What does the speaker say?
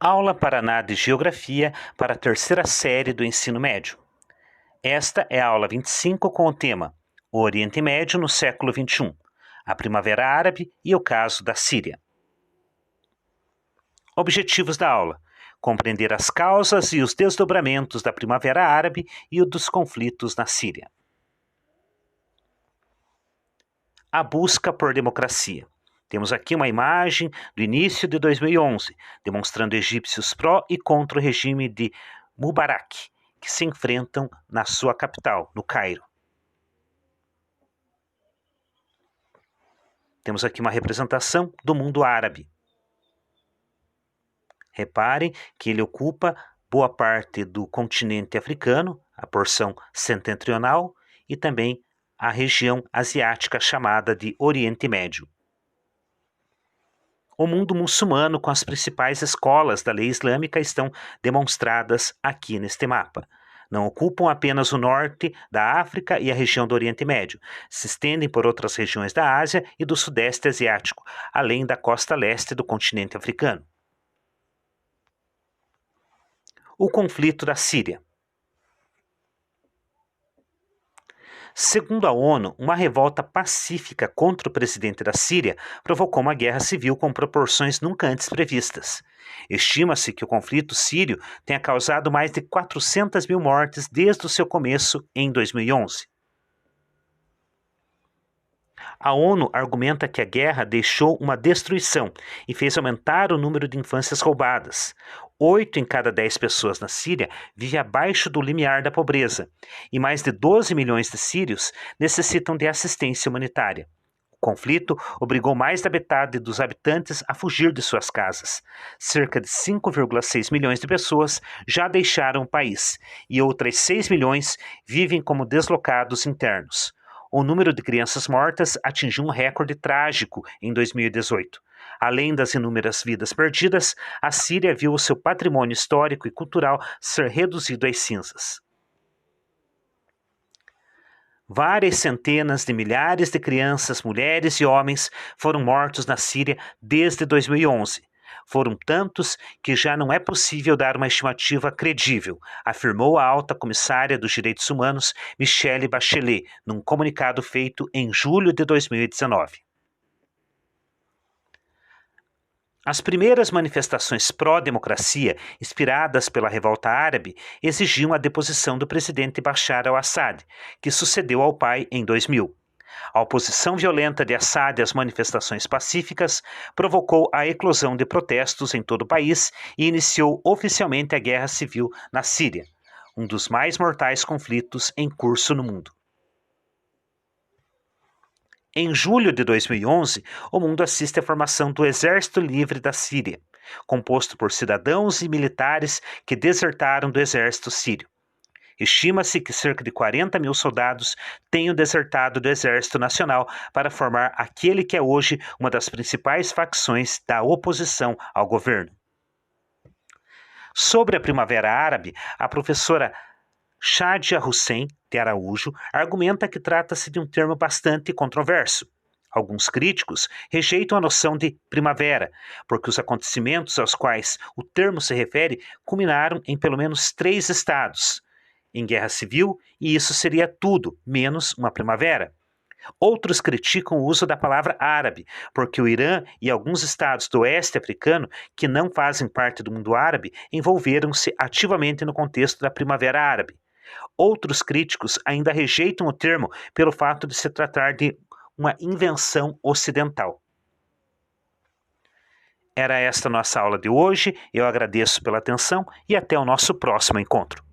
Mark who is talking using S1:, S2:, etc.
S1: Aula Paraná de Geografia para a terceira série do ensino médio. Esta é a aula 25 com o tema O Oriente Médio no século XXI, a Primavera Árabe e o caso da Síria. Objetivos da aula: compreender as causas e os desdobramentos da Primavera Árabe e o dos conflitos na Síria. A busca por democracia. Temos aqui uma imagem do início de 2011, demonstrando egípcios pró e contra o regime de Mubarak, que se enfrentam na sua capital, no Cairo. Temos aqui uma representação do mundo árabe. Reparem que ele ocupa boa parte do continente africano, a porção setentrional, e também a região asiática chamada de Oriente Médio. O mundo muçulmano com as principais escolas da lei islâmica estão demonstradas aqui neste mapa. Não ocupam apenas o norte da África e a região do Oriente Médio, se estendem por outras regiões da Ásia e do Sudeste Asiático, além da costa leste do continente africano. O conflito da Síria. Segundo a ONU, uma revolta pacífica contra o presidente da Síria provocou uma guerra civil com proporções nunca antes previstas. Estima-se que o conflito sírio tenha causado mais de 400 mil mortes desde o seu começo em 2011. A ONU argumenta que a guerra deixou uma destruição e fez aumentar o número de infâncias roubadas. 8 em cada 10 pessoas na Síria vivem abaixo do limiar da pobreza e mais de 12 milhões de sírios necessitam de assistência humanitária. O conflito obrigou mais da metade dos habitantes a fugir de suas casas. Cerca de 5,6 milhões de pessoas já deixaram o país e outras 6 milhões vivem como deslocados internos. O número de crianças mortas atingiu um recorde trágico em 2018. Além das inúmeras vidas perdidas, a Síria viu o seu patrimônio histórico e cultural ser reduzido às cinzas. Várias centenas de milhares de crianças, mulheres e homens foram mortos na Síria desde 2011. Foram tantos que já não é possível dar uma estimativa credível, afirmou a alta comissária dos direitos humanos, Michelle Bachelet, num comunicado feito em julho de 2019. As primeiras manifestações pró-democracia, inspiradas pela revolta árabe, exigiam a deposição do presidente Bashar al-Assad, que sucedeu ao pai em 2000. A oposição violenta de Assad às manifestações pacíficas provocou a eclosão de protestos em todo o país e iniciou oficialmente a guerra civil na Síria, um dos mais mortais conflitos em curso no mundo. Em julho de 2011, o mundo assiste à formação do Exército Livre da Síria, composto por cidadãos e militares que desertaram do exército sírio. Estima-se que cerca de 40 mil soldados tenham desertado do Exército Nacional para formar aquele que é hoje uma das principais facções da oposição ao governo. Sobre a Primavera Árabe, a professora Shadia Hussein de Araújo argumenta que trata-se de um termo bastante controverso. Alguns críticos rejeitam a noção de primavera, porque os acontecimentos aos quais o termo se refere culminaram em pelo menos 3 estados em guerra civil, e isso seria tudo, menos uma primavera. Outros criticam o uso da palavra árabe, porque o Irã e alguns estados do oeste africano, que não fazem parte do mundo árabe, envolveram-se ativamente no contexto da Primavera Árabe. Outros críticos ainda rejeitam o termo pelo fato de se tratar de uma invenção ocidental. Era esta nossa aula de hoje, eu agradeço pela atenção e até o nosso próximo encontro.